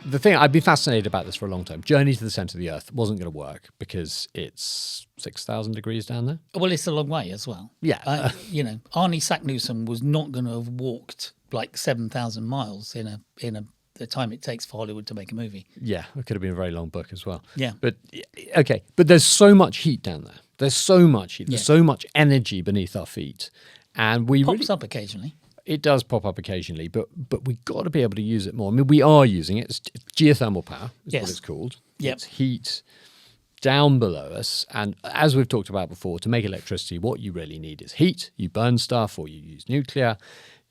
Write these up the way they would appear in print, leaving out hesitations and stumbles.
the thing, I've been fascinated about this for a long time. Journey to the centre of the Earth wasn't going to work because it's 6,000 degrees down there. Well, it's a long way as well. Yeah. Arnie Sacknussemm was not going to have walked like 7,000 miles in the time it takes for Hollywood to make a movie. Yeah, it could have been a very long book as well. Yeah. But, okay, but there's so much heat down there. There's so much heat. There's so much energy beneath our feet. And we Pops up occasionally. It does pop up occasionally, but we've got to be able to use it more. I mean, we are using it. It's geothermal power is what it's called. Yep. It's heat down below us. And as we've talked about before, to make electricity, what you really need is heat. You burn stuff or you use nuclear.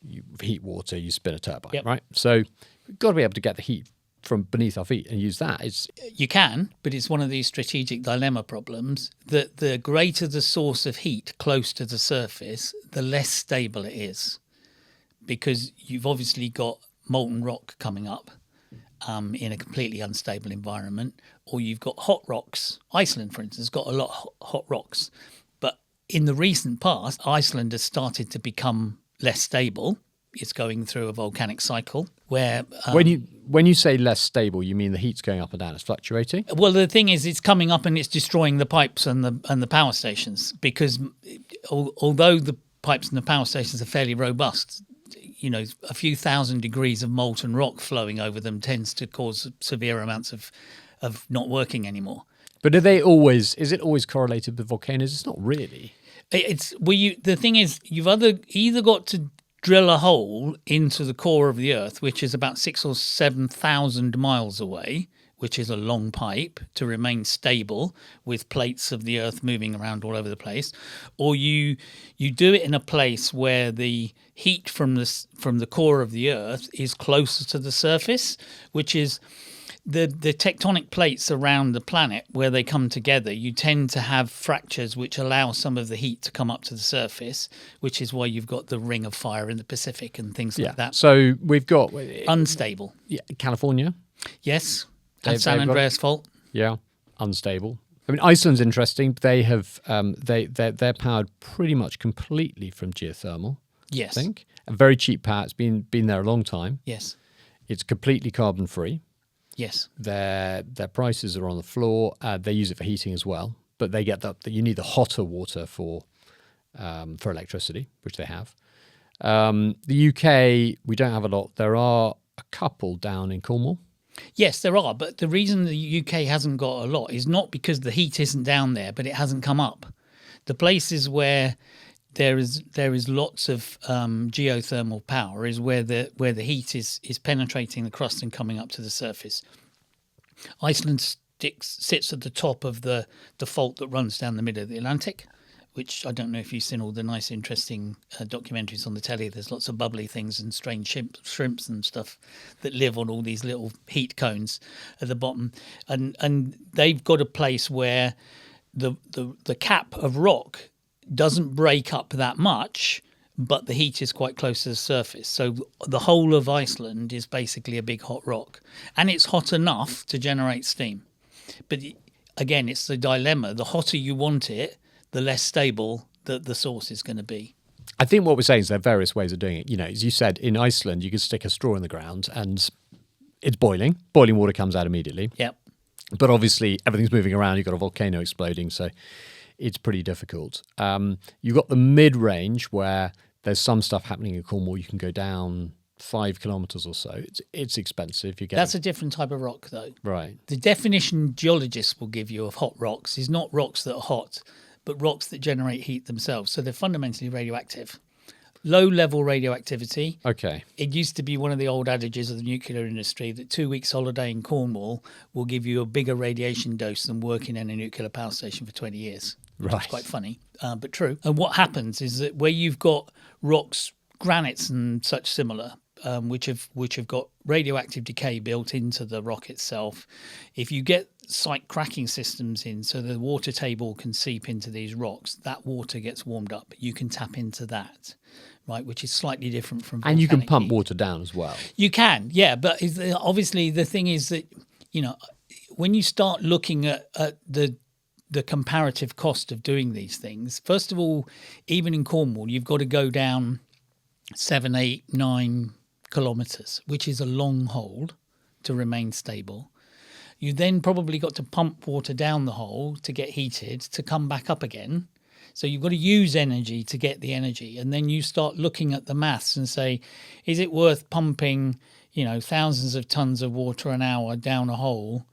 You heat water, you spin a turbine, right? So we've got to be able to get the heat from beneath our feet and use that. You can, but it's one of these strategic dilemma problems that the greater the source of heat close to the surface, the less stable it is. Because you've obviously got molten rock coming up in a completely unstable environment, or you've got hot rocks. Iceland, for instance, has got a lot of hot rocks. But in the recent past, Iceland has started to become less stable. It's going through a volcanic cycle where... When you say less stable, you mean the heat's going up and down, it's fluctuating? Well, the thing is, it's coming up and it's destroying the pipes and the power stations, because although the pipes and the power stations are fairly robust, a few thousand degrees of molten rock flowing over them tends to cause severe amounts of not working anymore. But is it always correlated with volcanoes? It's not really. The thing is, you've either got to drill a hole into the core of the Earth, which is about 6,000 or 7,000 miles away, which is a long pipe to remain stable with plates of the Earth moving around all over the place, or you do it in a place where the heat from the core of the Earth is closer to the surface, which is the tectonic plates around the planet where they come together. You tend to have fractures which allow some of the heat to come up to the surface, which is why you've got the Ring of Fire in the Pacific and things like that. So we've got unstable. Yeah, California. Yes. And San Andreas Fault. Yeah, unstable. I mean, Iceland's interesting. They have they're powered pretty much completely from geothermal. Yes, I think a very cheap power. It's been there a long time. Yes, it's completely carbon free. Yes, their prices are on the floor. They use it for heating as well, but they get that you need the hotter water for electricity, which they have. The UK, we don't have a lot. There are a couple down in Cornwall. Yes, there are, but the reason the UK hasn't got a lot is not because the heat isn't down there, but it hasn't come up. The places where there is lots of geothermal power is where the heat is penetrating the crust and coming up to the surface. Iceland sits at the top of the fault that runs down the middle of the Atlantic, which I don't know if you've seen all the nice, interesting documentaries on the telly. There's lots of bubbly things and strange shrimps and stuff that live on all these little heat cones at the bottom. And they've got a place where the cap of rock doesn't break up that much, but the heat is quite close to the surface. So the whole of Iceland is basically a big hot rock. And it's hot enough to generate steam. But again, it's the dilemma. The hotter you want it, the less stable the source is going to be. I think what we're saying is there are various ways of doing it. As you said, in Iceland, you can stick a straw in the ground and it's boiling. Boiling water comes out immediately. Yep. But obviously, everything's moving around. You've got a volcano exploding, so it's pretty difficult. You've got the mid-range where there's some stuff happening in Cornwall. You can go down 5 kilometres or so. It's expensive. That's a different type of rock, though. Right. The definition geologists will give you of hot rocks is not rocks that are hot, but rocks that generate heat themselves. So they're fundamentally radioactive. Low-level radioactivity. Okay. It used to be one of the old adages of the nuclear industry that 2 weeks holiday in Cornwall will give you a bigger radiation dose than working in a nuclear power station for 20 years. Right. It's quite funny, but true. And what happens is that where you've got rocks, granites and such similar, which have got radioactive decay built into the rock itself, if you get site cracking systems in so the water table can seep into these rocks, that water gets warmed up. You can tap into that, right, which is slightly different from volcanic And you can pump heat. water down as well. You can, yeah, but obviously the thing is that, when you start looking at the comparative cost of doing these things, first of all, even in Cornwall, you've got to go down 7, 8, 9 kilometres, which is a long hold to remain stable. You then probably got to pump water down the hole to get heated to come back up again. So you've got to use energy to get the energy. And then you start looking at the maths and say, is it worth pumping, thousands of tons of water an hour down a hole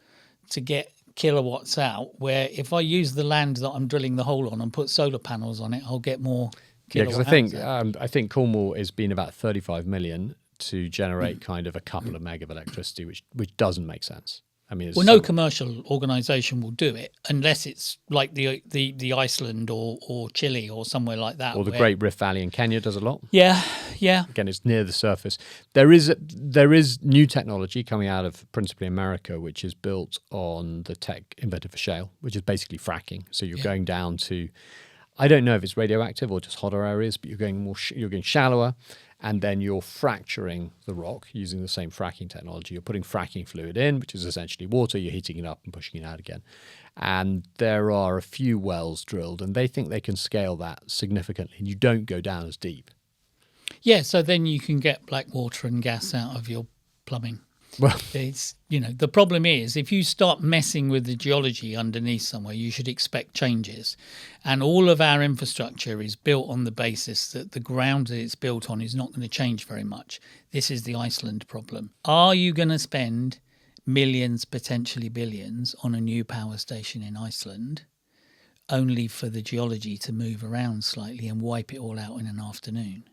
to get kilowatts out, where if I use the land that I'm drilling the hole on and put solar panels on it, I'll get more kilowatts. Yeah, because I think Cornwall has been about 35 million to generate kind of a couple of meg of electricity, which doesn't make sense. I mean, no commercial organisation will do it unless it's like the Iceland or Chile or somewhere like that. Or the Great Rift Valley in Kenya does a lot. Yeah. Again, it's near the surface. There is new technology coming out of principally America, which is built on the tech invented for shale, which is basically fracking. So you're going down to, I don't know if it's radioactive or just hotter areas, but you're going shallower. And then you're fracturing the rock using the same fracking technology. You're putting fracking fluid in, which is essentially water. You're heating it up and pushing it out again. And there are a few wells drilled, and they think they can scale that significantly. And you don't go down as deep. Yeah, so then you can get black water and gas out of your plumbing. Well, it's the problem is if you start messing with the geology underneath somewhere, you should expect changes. And all of our infrastructure is built on the basis that the ground that it's built on is not going to change very much. This is the Iceland problem. Are you going to spend millions, potentially billions, on a new power station in Iceland only for the geology to move around slightly and wipe it all out in an afternoon?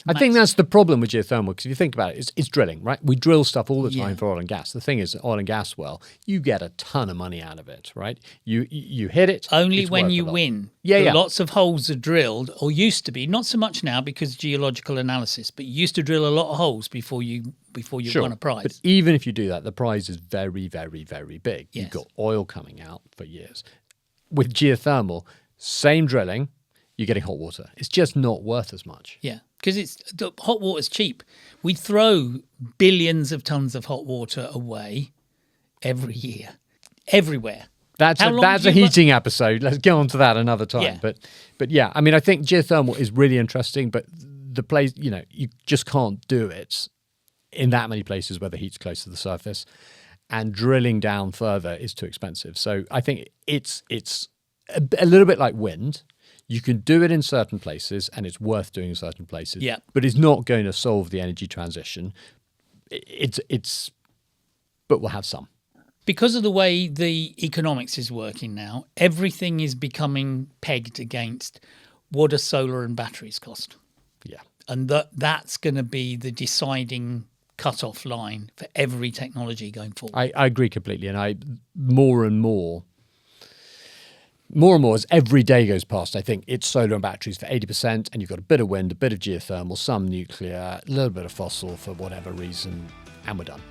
I think that's the problem with geothermal, because if you think about it, it's drilling, right? We drill stuff all the time for oil and gas. The thing is, oil and gas well, you get a ton of money out of it, right? You hit it. Only when you win. Yeah. Lots of holes are drilled, or used to be, not so much now because geological analysis, but you used to drill a lot of holes before you won a prize. But even if you do that, the prize is very, very, very big. Yes. You've got oil coming out for years. With geothermal, same drilling, you're getting hot water. It's just not worth as much. Yeah. Because hot water's cheap. We throw billions of tons of hot water away every year, everywhere. That's a heating episode. Let's go on to that another time. Yeah. But yeah, I mean, I think geothermal is really interesting, but the place, you just can't do it in that many places where the heat's close to the surface, and drilling down further is too expensive. So I think it's a little bit like wind. You can do it in certain places, and it's worth doing in certain places. Yeah. But it's not going to solve the energy transition. But we'll have some. Because of the way the economics is working now, everything is becoming pegged against what do solar and batteries cost. Yeah. And that's going to be the deciding cut-off line for every technology going forward. I agree completely. And more and more as every day goes past, I think it's solar and batteries for 80%, and you've got a bit of wind, a bit of geothermal, some nuclear, a little bit of fossil for whatever reason, and we're done.